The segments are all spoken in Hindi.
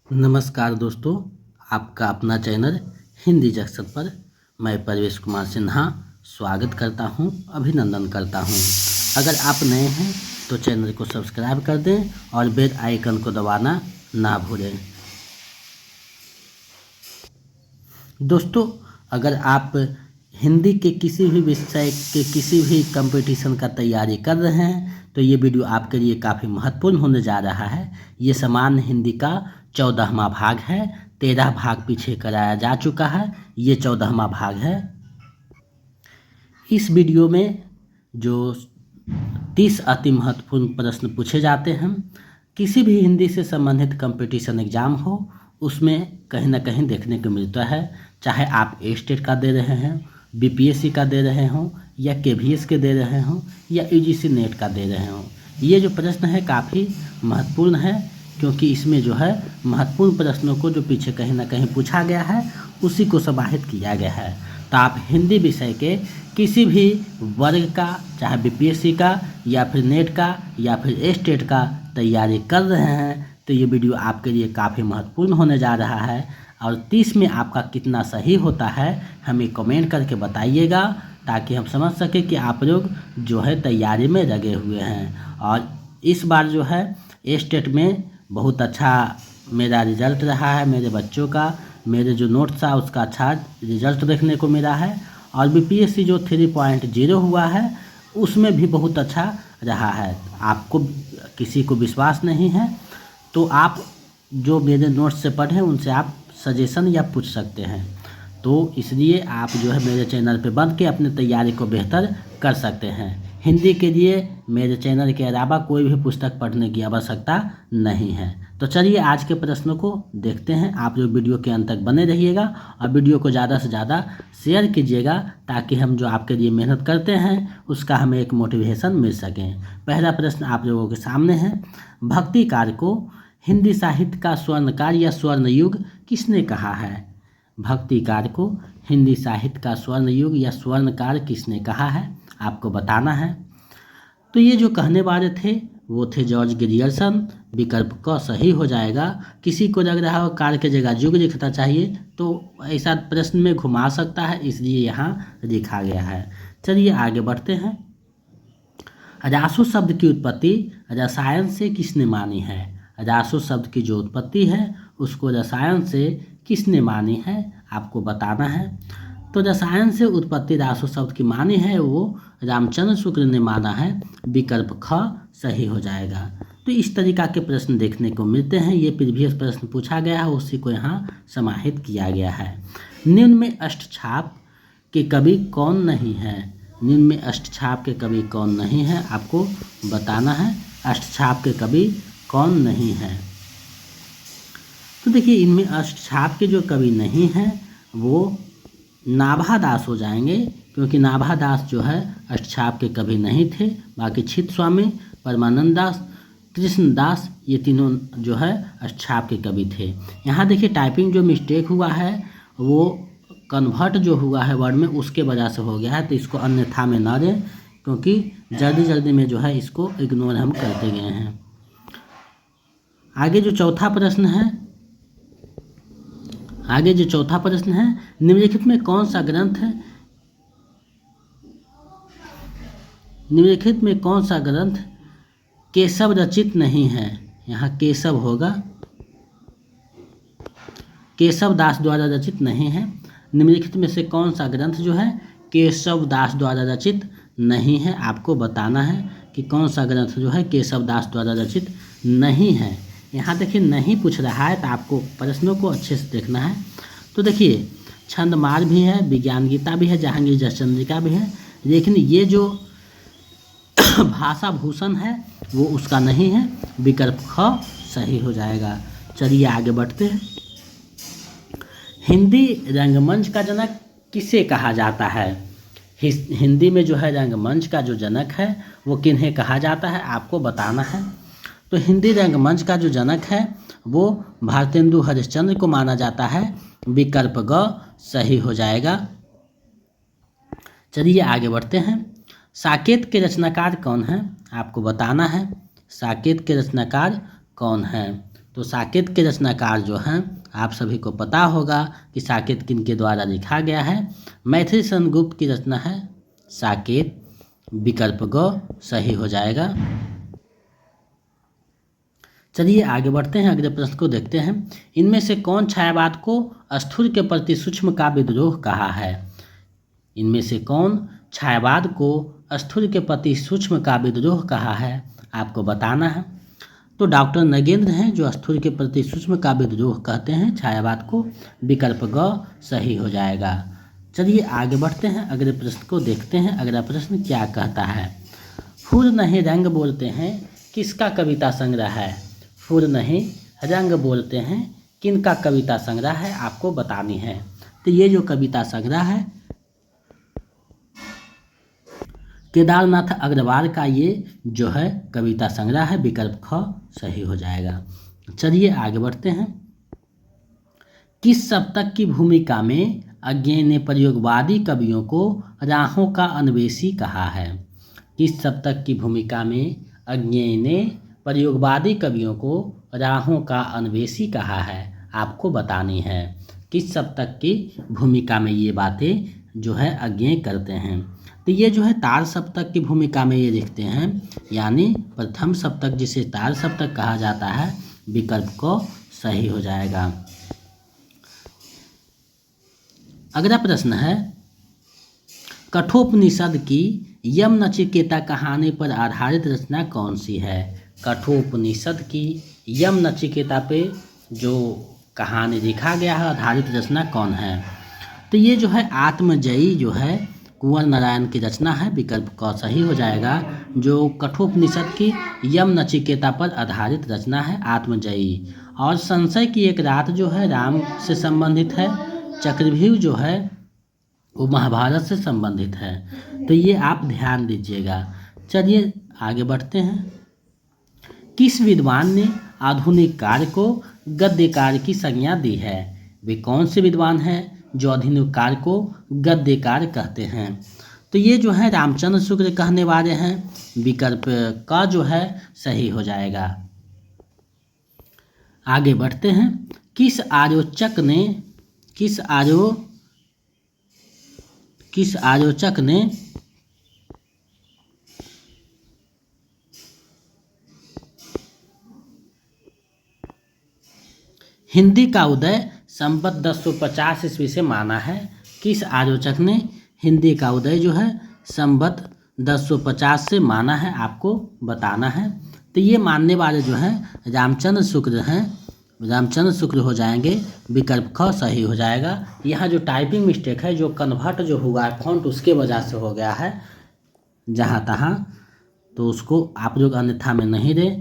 नमस्कार दोस्तों, आपका अपना चैनल हिंदी जंक्शन पर मैं परवेश कुमार सिन्हा स्वागत करता हूं, अभिनंदन करता हूं। अगर आप नए हैं तो चैनल को सब्सक्राइब कर दें और बेल आइकन को दबाना ना भूलें। दोस्तों, अगर आप हिंदी के किसी भी विषय के किसी भी कंपटीशन का तैयारी कर रहे हैं तो ये वीडियो आपके लिए काफ़ी महत्वपूर्ण होने जा रहा है। ये सामान्य हिंदी का 14वां भाग है। 13 भाग पीछे कराया जा चुका है, ये 14वां भाग है। इस वीडियो में जो 30 अति महत्वपूर्ण प्रश्न पूछे जाते हैं, किसी भी हिंदी से संबंधित कंपटीशन एग्जाम हो उसमें कहीं ना कहीं देखने को मिलता है। चाहे आप स्टेट का दे रहे हैं, बीपीएससी का दे रहे हों या केवीएस के दे रहे हों या यूजीसी नेट का दे रहे हों, ये जो प्रश्न है काफ़ी महत्वपूर्ण है, क्योंकि इसमें जो है महत्वपूर्ण प्रश्नों को जो पीछे कहीं ना कहीं पूछा गया है उसी को समाहित किया गया है। तो आप हिंदी विषय के किसी भी वर्ग का, चाहे बीपीएससी का या फिर नेट का या फिर स्टेट का तैयारी कर रहे हैं तो ये वीडियो आपके लिए काफ़ी महत्वपूर्ण होने जा रहा है। और 30 में आपका कितना सही होता है हमें कमेंट करके बताइएगा, ताकि हम समझ सकें कि आप लोग जो है तैयारी में लगे हुए हैं। और इस बार जो है स्टेट में बहुत अच्छा मेरा रिजल्ट रहा है, मेरे बच्चों का, मेरे जो नोट्स था उसका अच्छा रिजल्ट देखने को मिला है। और बीपीएससी जो 3.0 हुआ है उसमें भी बहुत अच्छा रहा है। आपको किसी को विश्वास नहीं है तो आप जो मेरे नोट्स से पढ़ें उनसे आप सजेशन या पूछ सकते हैं। तो इसलिए आप जो है मेरे चैनल पे बन के अपनी तैयारी को बेहतर कर सकते हैं। हिंदी के लिए मेरे चैनल के अलावा कोई भी पुस्तक पढ़ने की आवश्यकता नहीं है। तो चलिए आज के प्रश्नों को देखते हैं। आप लोग वीडियो के अंत तक बने रहिएगा और वीडियो को ज़्यादा से ज़्यादा शेयर कीजिएगा, ताकि हम जो आपके लिए मेहनत करते हैं उसका हमें एक मोटिवेशन मिल सके। पहला प्रश्न आप लोगों के सामने है, भक्तिकार को हिंदी साहित्य का स्वर्णकाल या स्वर्ण युग किसने कहा है? भक्तिकार को हिंदी साहित्य का स्वर्ण युग या स्वर्णकाल किसने कहा है, आपको बताना है। तो ये जो कहने वाले थे वो थे जॉर्ज ग्रियर्सन। विकल्प क सही हो जाएगा। किसी को लग रहा हो काल के जगह युग लिखना चाहिए तो ऐसा प्रश्न में घुमा सकता है, इसलिए यहाँ लिखा गया है। चलिए आगे बढ़ते हैं। रासो शब्द की उत्पत्ति रसायन से किसने मानी है? रासो शब्द की जो उत्पत्ति है उसको रसायन से किसने मानी है, आपको बताना है। तो रसायन से उत्पत्ति रासो शब्द की मानी है वो रामचंद्र शुक्ल ने माना है। विकल्प ख सही हो जाएगा। तो इस तरीका के प्रश्न देखने को मिलते हैं। ये प्रीवियस प्रश्न पूछा गया है, उसी को यहाँ समाहित किया गया है। निम्न में अष्टछाप के कवि कौन नहीं है? निम्न में अष्टछाप के कवि कौन नहीं है, आपको बताना है। अष्टछाप के कवि कौन नहीं है? तो देखिए इनमें अष्टछाप के जो कवि नहीं हैं वो नाभा दास हो जाएंगे, क्योंकि नाभा दास जो है अष्टछाप के कवि नहीं थे। बाकी छित स्वामी, परमानंद दास, कृष्णदास, ये तीनों जो है अष्टछाप के कवि थे। यहाँ देखिए टाइपिंग जो मिस्टेक हुआ है वो कन्वर्ट जो हुआ है वर्ड में उसके वजह से हो गया है, तो इसको अन्यथा में ना दें, क्योंकि जल्दी जल्दी में जो है इसको इग्नोर हम करते गए हैं। आगे जो चौथा प्रश्न है, निम्नलिखित में कौन सा ग्रंथ है? निम्नलिखित में कौन सा ग्रंथ केशव रचित नहीं है? यहाँ केशव होगा, केशव दास द्वारा रचित नहीं है। निम्नलिखित में से कौन सा ग्रंथ जो है केशव दास द्वारा रचित नहीं है, आपको बताना है कि कौन सा ग्रंथ जो है केशव दास द्वारा रचित नहीं है। यहाँ देखिए नहीं पूछ रहा है, तो आपको प्रश्नों को अच्छे से देखना है। तो देखिए छंदमार भी है, विज्ञान गीता भी है, जहांगीर जसचंद्रिका भी है, लेकिन ये जो भाषा भूषण है वो उसका नहीं है। विकल्प ख सही हो जाएगा। चलिए आगे बढ़ते हैं। हिंदी रंगमंच का जनक किसे कहा जाता है? हिंदी में जो है रंगमंच का जो जनक है वो किन्हें कहा जाता है, आपको बताना है। तो हिंदी रंगमंच का जो जनक है वो भारतेंदु हरिश्चंद्र को माना जाता है। विकल्प ग सही हो जाएगा। चलिए आगे बढ़ते हैं। साकेत के रचनाकार कौन है, आपको बताना है। साकेत के रचनाकार कौन है? तो साकेत के रचनाकार जो हैं आप सभी को पता होगा कि साकेत किनके द्वारा लिखा गया है। मैथिली चंद्रगुप्त की रचना है साकेत। विकल्प ग सही हो जाएगा। चलिए आगे बढ़ते हैं, अगले प्रश्न को देखते हैं। इनमें से कौन छायावाद को स्थूल के प्रति सूक्ष्म का विद्रोह कहा है? इनमें से कौन छायावाद को स्थूल के प्रति सूक्ष्म का विद्रोह कहा है, आपको बताना है। तो डॉक्टर नगेंद्र हैं जो स्थूल के प्रति सूक्ष्म का विद्रोह कहते हैं छायावाद को। विकल्प ग सही हो जाएगा। चलिए आगे बढ़ते हैं, अगले प्रश्न को देखते हैं। अगला प्रश्न क्या कहता है? फूल नहीं रंग बोलते हैं किसका कविता संग्रह है? फूल नहीं रंग बोलते हैं किनका कविता संग्रह है, आपको बतानी है। तो ये जो कविता संग्रह है केदारनाथ अग्रवाल का ये जो है कविता संग्रह है। विकल्प ख सही हो जाएगा। चलिए आगे बढ़ते हैं। किस सप्तक की भूमिका में अज्ञेय ने प्रयोगवादी कवियों को राहों का अन्वेषी कहा है? किस सप्तक की भूमिका में अज्ञेय ने प्रयोगवादी कवियों को राहों का अन्वेषी कहा है, आपको बतानी है। किस सप्तक की भूमिका में ये बातें जो है अज्ञेय करते हैं? तो ये जो है तार सप्तक की भूमिका में ये लिखते हैं, यानी प्रथम सप्तक जिसे तार सप्तक कहा जाता है। विकल्प को सही हो जाएगा। अगला प्रश्न है कठोपनिषद की यम नचिकेता कहानी पर आधारित रचना कौन सी है? कठोपनिषद की यम नचिकेता पे जो कहानी लिखा गया है आधारित रचना कौन है? तो ये जो है आत्मजयी जो है कुंवर नारायण की रचना है। विकल्प क सही हो जाएगा। जो कठोपनिषद की यम नचिकेता पर आधारित रचना है आत्मजयी। और संशय की एक रात जो है राम से संबंधित है। चक्रव्यूह जो है वो महाभारत से संबंधित है। तो ये आप ध्यान दीजिएगा। चलिए आगे बढ़ते हैं। किस विद्वान ने आधुनिक काल को गद्य काल की संज्ञा दी है? वे कौन से विद्वान हैं जो आधुनिक काल को गद्य काल कहते हैं? तो ये जो है रामचंद्र शुक्ल कहने वाले हैं। विकल्प का जो है सही हो जाएगा। आगे बढ़ते हैं। किस आलोचक ने हिंदी का उदय संवत 1050 ईस्वी से माना है? किस आलोचक ने हिंदी का उदय जो है संवत 1050 से माना है, आपको बताना है। तो ये मानने वाले जो हैं रामचंद्र शुक्ल हैं। रामचंद्र शुक्ल हो जाएंगे। विकल्प ख सही हो जाएगा। यहाँ जो टाइपिंग मिस्टेक है, जो कन्वर्ट जो हुआ है फॉन्ट, उसके वजह से हो गया है जहाँ तहाँ, तो उसको आप लोग अन्यथा में नहीं दें।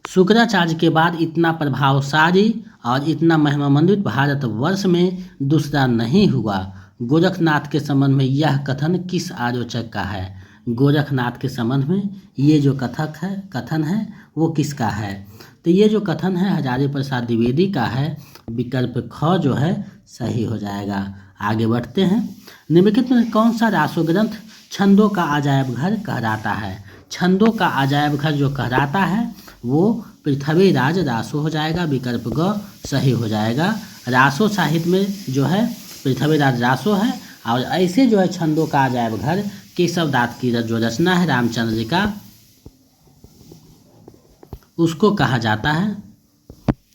शुक्राचार्य के बाद इतना प्रभावशाली और इतना महिमामंडित भारतवर्ष में दूसरा नहीं हुआ। गोरखनाथ के संबंध में यह कथन किस आलोचक का है? गोरखनाथ के संबंध में ये जो कथन है वो किसका है? तो ये जो कथन है हजारी प्रसाद द्विवेदी का है। विकल्प ख जो है सही हो जाएगा। आगे बढ़ते हैं। निम्नलिखित में कौन सा रासो ग्रंथ छंदों का अजायब घर कहलाता है? छंदों का अजायब घर जो कहलाता है वो पृथ्वीराज रासो हो जाएगा। विकल्प ग सही हो जाएगा। रासो साहित्य में जो है पृथ्वीराज रासो है। और ऐसे जो है छंदों का अजायब घर केशव दास की जो रचना है रामचंद्र जी का, उसको कहा जाता है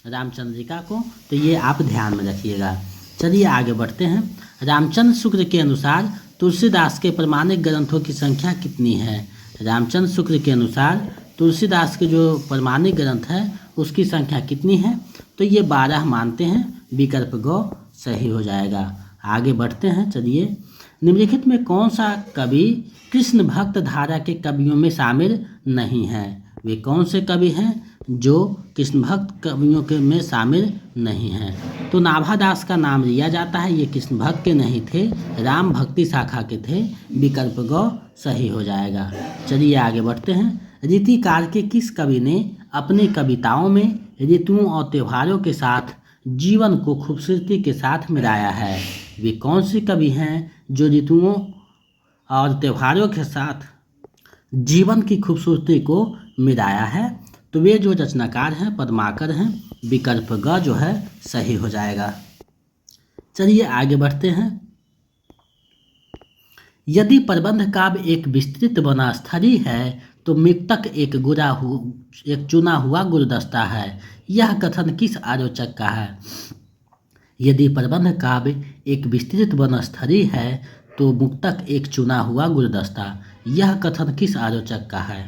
रामचंद्र जी का को। तो ये आप ध्यान में रखिएगा। चलिए आगे बढ़ते हैं। रामचंद्र शुक्ल के अनुसार तुलसीदास के प्रमाणिक ग्रंथों की संख्या कितनी है? रामचंद्र शुक्ल के अनुसार तुलसीदास के जो प्रमाणिक ग्रंथ है उसकी संख्या कितनी है? तो ये 12 मानते हैं। विकल्प ग सही हो जाएगा। आगे बढ़ते हैं। चलिए, निम्नलिखित में कौन सा कवि कृष्ण भक्त धारा के कवियों में शामिल नहीं है? वे कौन से कवि हैं जो कृष्ण भक्त कवियों के में शामिल नहीं हैं? तो नाभादास का नाम लिया जाता है। ये कृष्ण भक्त के नहीं थे, राम भक्ति शाखा के थे। विकल्प ग सही हो जाएगा। चलिए आगे बढ़ते हैं। रीतिकार के किस कवि ने अपनी कविताओं में ऋतुओं और त्योहारों के साथ जीवन को खूबसूरती के साथ मिलाया है? वे कौन से कवि हैं जो ऋतुओं और त्योहारों के साथ जीवन की खूबसूरती को मिलाया है। तो वे जो रचनाकार हैं पद्माकर हैं, विकल्प ग जो है सही हो जाएगा। चलिए आगे बढ़ते हैं। यदि प्रबंध काव्य एक विस्तृत वनस्थली है तो मृतक एक चुना हुआ गुलदस्ता है। यह कथन किस आलोचक का है? यदि प्रबंध काव्य एक विस्तृत वनस्थली है तो मुक्तक एक चुना हुआ गुलदस्ता, यह कथन किस आलोचक का है?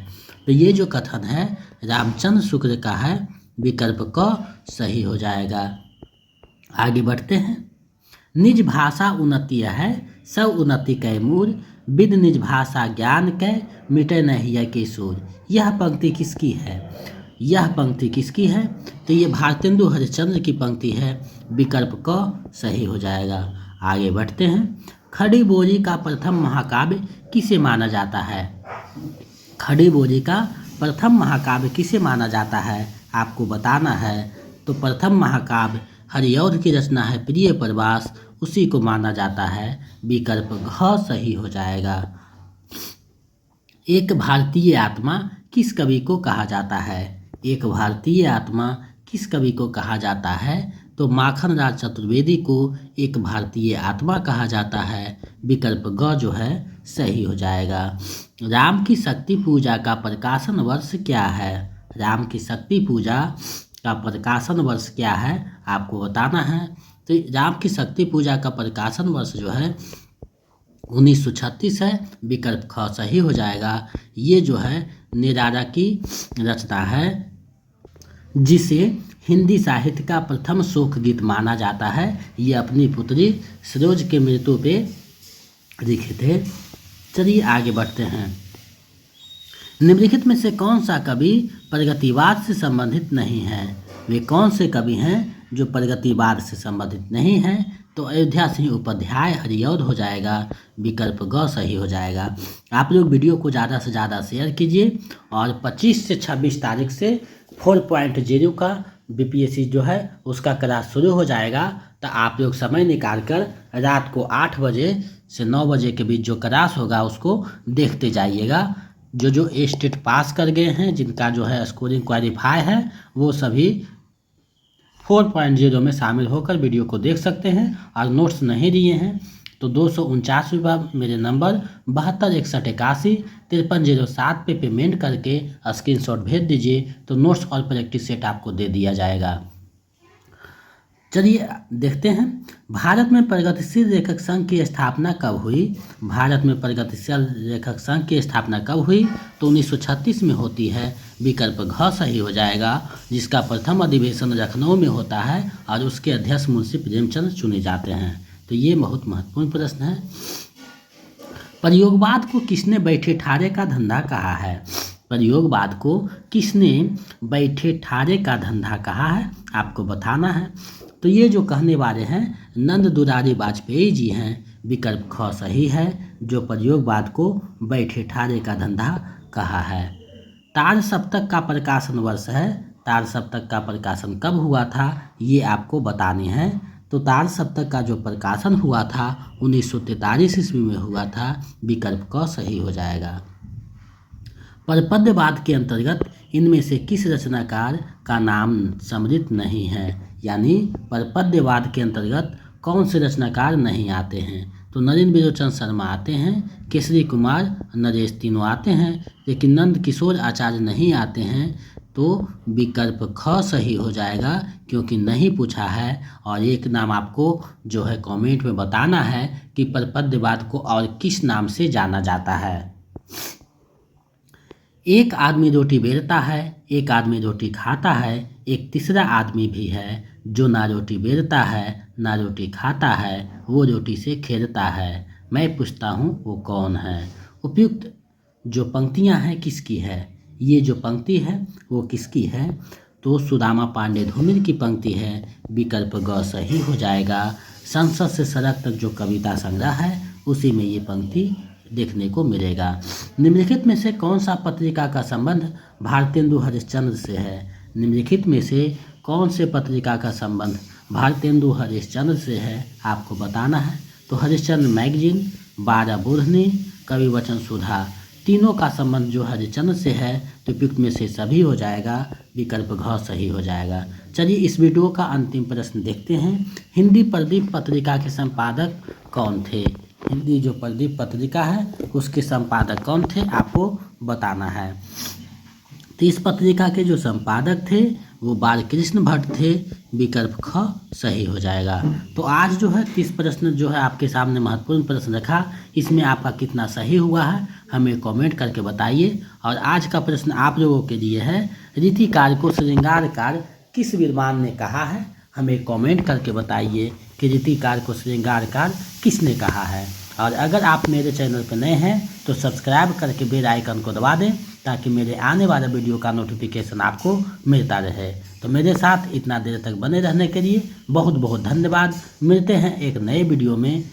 तो ये जो कथन है रामचंद्र शुक्ल का है, विकल्प क सही हो जाएगा। आगे बढ़ते हैं। निज भाषा उन्नति है, सब उन्नति कै मूल, विद निज भाषा ज्ञान कै, मिटे नहीं के सूर। यह पंक्ति किसकी है? यह पंक्ति किसकी है? तो ये भारतेंदु हरिश्चंद्र की पंक्ति है, विकल्प क सही हो जाएगा। आगे बढ़ते हैं। खड़ी बोली का प्रथम महाकाव्य किसे माना जाता है? खड़ी बोली का प्रथम महाकाव्य किसे माना जाता है आपको बताना है। तो प्रथम महाकाव्य हरिऔध की रचना है प्रिय प्रवास, उसी को माना जाता है, विकल्प घ सही हो जाएगा। एक भारतीय आत्मा किस कवि को कहा जाता है? एक भारतीय आत्मा किस कवि को कहा जाता है? तो माखन राज चतुर्वेदी को एक भारतीय आत्मा कहा जाता है, विकल्प ग जो है सही हो जाएगा। राम की शक्ति पूजा का प्रकाशन वर्ष क्या है? राम की शक्ति पूजा का प्रकाशन वर्ष क्या है आपको बताना है। तो राम की शक्ति पूजा का प्रकाशन वर्ष जो है 1936 है, विकल्प ख सही हो जाएगा। ये जो है निराला की रचना है, जिसे हिंदी साहित्य का प्रथम शोक गीत माना जाता है। ये अपनी पुत्री सरोज के मृत्यु पे लिखे थे। चलिए आगे बढ़ते हैं। निम्नलिखित में से कौन सा कवि प्रगतिवाद से संबंधित नहीं है? वे कौन से कवि हैं जो प्रगतिवाद से संबंधित नहीं हैं? तो अयोध्या सिंह उपाध्याय हरिऔध हो जाएगा, विकल्प ग सही हो जाएगा। आप लोग वीडियो को ज़्यादा से ज़्यादा शेयर कीजिए और 25 से 26 तारीख से 4.0 का बीपीएससी जो है उसका क्लास शुरू हो जाएगा। तो आप लोग समय निकाल कर रात को 8 बजे से 9 बजे के बीच जो क्लास होगा उसको देखते जाइएगा। जो स्टेट पास कर गए हैं, जिनका जो है स्कोरिंग क्वालिफाई है, वो सभी 4.0 में शामिल होकर वीडियो को देख सकते हैं। और नोट्स नहीं दिए हैं तो 249 रुपये मेरे नंबर 726181 5307 पे पेमेंट करके स्क्रीनशॉट भेज दीजिए, तो नोट्स और प्रैक्टिस सेट आपको दे दिया जाएगा। चलिए देखते हैं। भारत में प्रगतिशील लेखक संघ की स्थापना कब हुई? भारत में प्रगतिशील लेखक संघ की स्थापना कब हुई? तो 1936 में होती है, विकल्प घ सही हो जाएगा, जिसका प्रथम अधिवेशन लखनऊ में होता है और उसके अध्यक्ष मुंशी प्रेमचंद चुने जाते हैं। तो ये बहुत महत्वपूर्ण प्रश्न है। प्रयोगवाद को किसने बैठे ठाड़े का धंधा कहा है? प्रयोगवाद को किसने बैठे ठाड़े का धंधा कहा है आपको बताना है। तो ये जो कहने वाले हैं नंद दुलारी वाजपेयी जी हैं, विकल्प ख सही है, जो प्रयोगवाद को बैठे ठाड़े का धंधा कहा है। तार सप्तक का प्रकाशन वर्ष है, तार सप्तक का प्रकाशन कब हुआ था ये आपको बताने हैं। तो तार सप्तक का जो प्रकाशन हुआ था 1943 ईस्वी में हुआ था, विकल्प क सही हो जाएगा। परपद्यवाद के अंतर्गत इनमें से किस रचनाकार का नाम सम्मिलित नहीं है? यानी परपद्यवाद के अंतर्गत कौन से रचनाकार नहीं आते हैं? तो नरेंद्र बिलोचन शर्मा आते हैं, केसरी कुमार नरेश तीनों आते हैं, लेकिन नंद किशोर आचार्य नहीं आते हैं। तो विकल्प ख सही हो जाएगा, क्योंकि नहीं पूछा है। और एक नाम आपको जो है कमेंट में बताना है कि परपद्यवाद को और किस नाम से जाना जाता है। एक आदमी रोटी बेलता है, एक आदमी रोटी खाता है, एक तीसरा आदमी भी है जो ना रोटी बेलता है ना रोटी खाता है, वो रोटी से खेलता है। मैं पूछता हूँ वो कौन है? उपयुक्त जो पंक्तियाँ हैं किसकी है? ये जो पंक्ति है वो किसकी है? तो सुदामा पांडे धूमिल की पंक्ति है, विकल्प ग सही हो जाएगा। संसद से सड़क तक जो कविता संग्रह है उसी में ये पंक्ति देखने को मिलेगा। निम्नलिखित में से कौन सा पत्रिका का संबंध भारतेंदु हरिश्चंद्र से है? निम्नलिखित में से कौन से पत्रिका का संबंध भारतेंदु हरिश्चंद्र से है आपको बताना है। तो हरिश्चंद्र मैगजीन, 12 बुढ़नी, कवि वचन सुधा, तीनों का संबंध जो हरिश्चंद्र से है तो उपयुक्त में से सभी हो जाएगा, विकल्प घ सही हो जाएगा। चलिए इस वीडियो का अंतिम प्रश्न देखते हैं। हिंदी प्रदीप पत्रिका के संपादक कौन थे? हिंदी जो प्रदीप पत्रिका है उसके संपादक कौन थे आपको बताना है। तो इस पत्रिका के जो संपादक थे वो बालकृष्ण भट्ट थे, विकल्प ख सही हो जाएगा। तो आज जो है 30 प्रश्न जो है आपके सामने महत्वपूर्ण प्रश्न रखा, इसमें आपका कितना सही हुआ है हमें कमेंट करके बताइए। और आज का प्रश्न आप लोगों के लिए है, रीतिकार को श्रृंगारकार किस विद्वान ने कहा है? हमें कमेंट करके बताइए कि रीतिकार को श्रृंगारकार किसने कहा है। और अगर आप मेरे चैनल पर नए हैं तो सब्सक्राइब करके बेल आइकन को दबा दें ताकि मेरे आने वाले वीडियो का नोटिफिकेशन आपको मिलता रहे। तो मेरे साथ इतना देर तक बने रहने के लिए बहुत बहुत धन्यवाद। मिलते हैं एक नए वीडियो में।